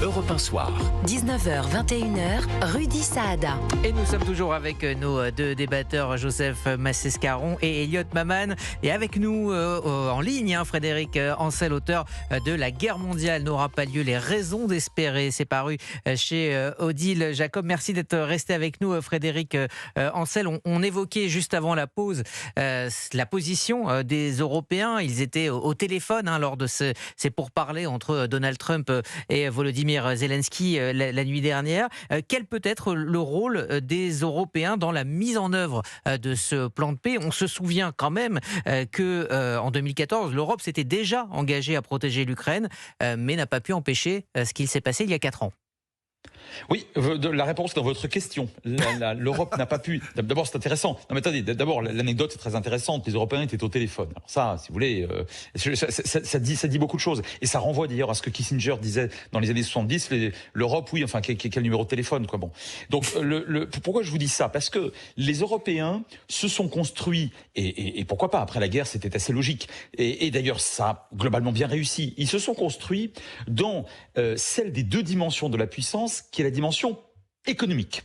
Europe 1 Soir. 19h, 21h, Rudy Saada. Et nous sommes toujours avec nos deux débatteurs, Joseph Massescaron et Elliot Maman. Et avec nous en ligne, Frédéric Ancel, auteur de La guerre mondiale n'aura pas lieu, les raisons d'espérer. C'est paru chez Odile Jacob. Merci d'être resté avec nous, Frédéric Ancel. On évoquait juste avant la pause la position des Européens. Ils étaient au téléphone lors de ces pourparlers entre Donald Trump et Volodymyr Zelensky la nuit dernière. Quel peut être le rôle des Européens dans la mise en œuvre de ce plan de paix? On se souvient quand même qu'en 2014, l'Europe s'était déjà engagée à protéger l'Ukraine, mais n'a pas pu empêcher ce qu'il s'est passé il y a 4 ans. Oui, la réponse dans votre question. L'Europe n'a pas pu. D'abord, c'est intéressant. Non, mais attendez. D'abord, l'anecdote est très intéressante. Les Européens étaient au téléphone. Alors ça, si vous voulez, ça dit beaucoup de choses. Et ça renvoie d'ailleurs à ce que Kissinger disait dans les années 70. L'Europe, oui, enfin, quel numéro de téléphone, quoi. Bon. Donc, pourquoi je vous dis ça? Parce que les Européens se sont construits et pourquoi pas? Après la guerre, c'était assez logique. Et d'ailleurs, ça a globalement bien réussi. Ils se sont construits dans celle des deux dimensions de la puissance, qui est la dimension économique.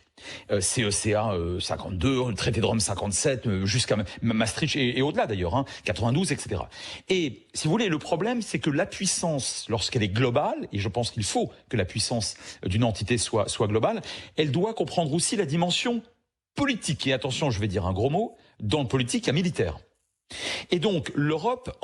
CECA 52, le traité de Rome 57, jusqu'à Maastricht et au-delà d'ailleurs, 92, etc. Et si vous voulez, le problème, c'est que la puissance, lorsqu'elle est globale, et je pense qu'il faut que la puissance d'une entité soit globale, elle doit comprendre aussi la dimension politique. Et attention, je vais dire un gros mot, dans le politique, il y a militaire. Et donc l'Europe,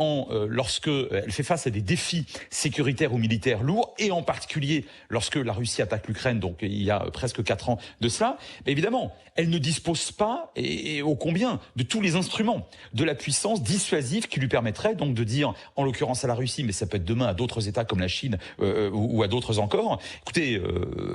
lorsque elle fait face à des défis sécuritaires ou militaires lourds, et en particulier lorsque la Russie attaque l'Ukraine, donc il y a presque 4 ans de cela, évidemment, elle ne dispose pas, et ô combien, de tous les instruments de la puissance dissuasive qui lui permettrait donc de dire, en l'occurrence à la Russie, mais ça peut être demain à d'autres États comme la Chine ou à d'autres encore, écoutez,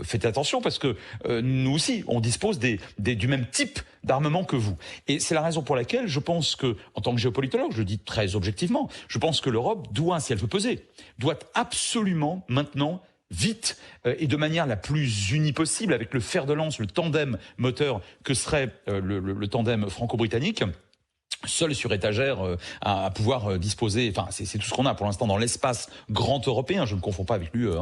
faites attention parce que nous aussi, on dispose du même type d'armement que vous. Et c'est la raison pour laquelle je pense que, en tant que géopolitologue, je le dis très objectivement, je pense que l'Europe doit, si elle veut peser, doit absolument maintenant, vite et de manière la plus unie possible, avec le fer de lance, le tandem moteur que serait le tandem franco-britannique, seul sur étagère à pouvoir disposer, enfin c'est tout ce qu'on a pour l'instant dans l'espace grand européen, je ne confonds pas avec l'UE,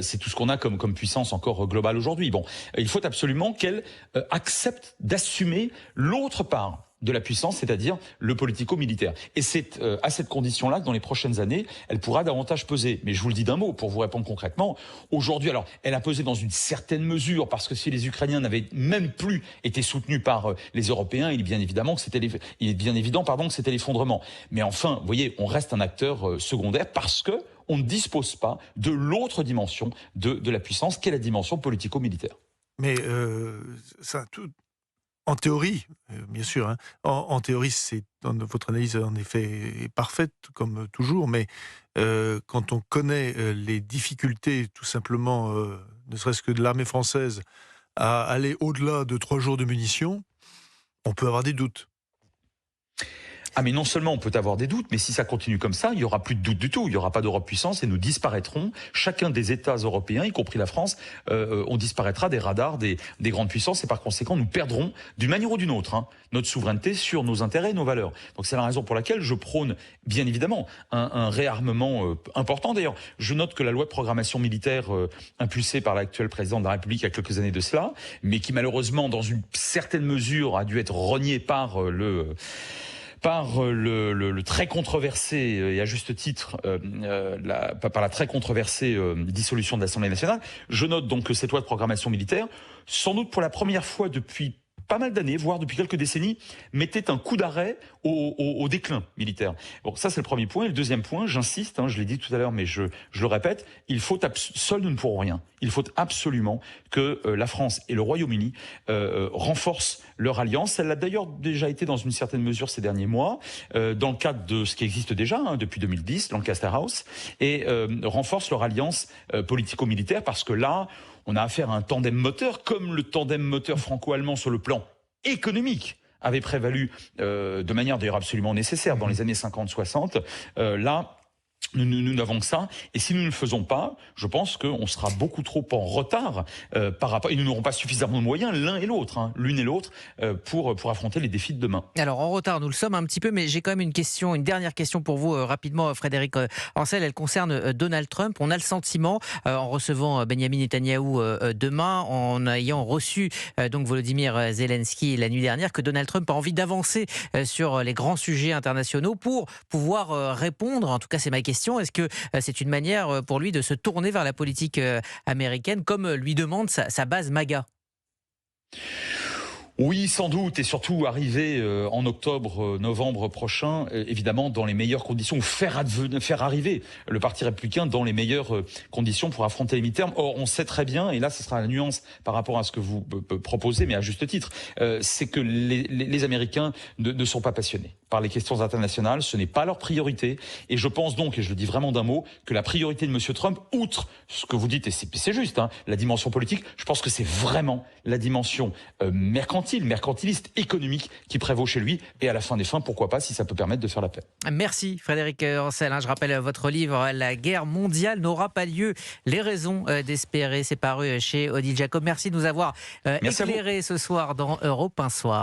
c'est tout ce qu'on a comme puissance encore globale aujourd'hui. Bon, il faut absolument qu'elle accepte d'assumer l'autre part de la puissance, c'est-à-dire le politico-militaire. Et c'est à cette condition-là que dans les prochaines années, elle pourra davantage peser. Mais je vous le dis d'un mot, pour vous répondre concrètement, aujourd'hui, alors, elle a pesé dans une certaine mesure, parce que si les Ukrainiens n'avaient même plus été soutenus par les Européens, il est bien évident que c'était l'effondrement. Mais enfin, vous voyez, on reste un acteur secondaire parce que on ne dispose pas de l'autre dimension de la puissance, qui est la dimension politico-militaire. Mais ça, en théorie, bien sûr, en théorie, votre analyse en effet est parfaite, comme toujours, mais quand on connaît les difficultés, tout simplement, ne serait-ce que de l'armée française, à aller au-delà de 3 jours de munitions, on peut avoir des doutes. Ah mais non seulement on peut avoir des doutes, mais si ça continue comme ça, il y aura plus de doute du tout. Il y aura pas d'Europe puissance et nous disparaîtrons. Chacun des États européens, y compris la France, on disparaîtra des radars des grandes puissances et par conséquent nous perdrons d'une manière ou d'une autre notre souveraineté sur nos intérêts et nos valeurs. Donc c'est la raison pour laquelle je prône bien évidemment un réarmement important. D'ailleurs, je note que la loi de programmation militaire impulsée par l'actuel président de la République il y a quelques années de cela, mais qui malheureusement dans une certaine mesure a dû être reniée par le très controversé, et à juste titre, par la très controversée dissolution de l'Assemblée nationale. Je note donc que cette loi de programmation militaire, sans doute pour la première fois depuis pas mal d'années, voire depuis quelques décennies, mettait un coup d'arrêt au déclin militaire. Bon, ça c'est le premier point. Et le deuxième point, j'insiste, je l'ai dit tout à l'heure, mais je le répète, seuls nous ne pourrons rien. Il faut absolument que la France et le Royaume-Uni renforcent leur alliance. Elle l'a d'ailleurs déjà été dans une certaine mesure ces derniers mois, dans le cadre de ce qui existe déjà depuis 2010, Lancaster House, et renforcent leur alliance politico-militaire parce que là, on a affaire à un tandem moteur, comme le tandem moteur franco-allemand sur le plan économique avait prévalu de manière d'ailleurs absolument nécessaire dans les années 50-60. Là, Nous n'avons que ça, et si nous ne le faisons pas, je pense qu'on sera beaucoup trop en retard par rapport. Et nous n'aurons pas suffisamment de moyens, l'un et l'autre, l'une et l'autre, pour affronter les défis de demain. Alors en retard, nous le sommes un petit peu, mais j'ai quand même une dernière question pour vous rapidement, Frédéric Ancel. Elle concerne Donald Trump. On a le sentiment, en recevant Benyamin Netanyahou demain, en ayant reçu donc Volodymyr Zelensky la nuit dernière, que Donald Trump a envie d'avancer sur les grands sujets internationaux pour pouvoir répondre. En tout cas, c'est ma question. Est-ce que c'est une manière pour lui de se tourner vers la politique américaine, comme lui demande sa base MAGA ? Oui, sans doute, et surtout arriver en octobre, novembre prochain, évidemment dans les meilleures conditions, ou faire arriver le Parti républicain dans les meilleures conditions pour affronter les mi-termes. Or, on sait très bien, et là ce sera la nuance par rapport à ce que vous proposez, mais à juste titre, c'est que les Américains ne sont pas passionnés par les questions internationales, ce n'est pas leur priorité, et je pense donc, et je le dis vraiment d'un mot, que la priorité de M. Trump, outre ce que vous dites, et c'est juste, la dimension politique, je pense que c'est vraiment la dimension mercantiliste, économique qui prévaut chez lui, et à la fin des fins, pourquoi pas, si ça peut permettre de faire la paix. Merci Frédéric Ancel. Je rappelle votre livre « La guerre mondiale n'aura pas lieu, les raisons d'espérer », c'est paru chez Odile Jacob. Merci de nous avoir éclairé ce soir dans Europe 1 Soir.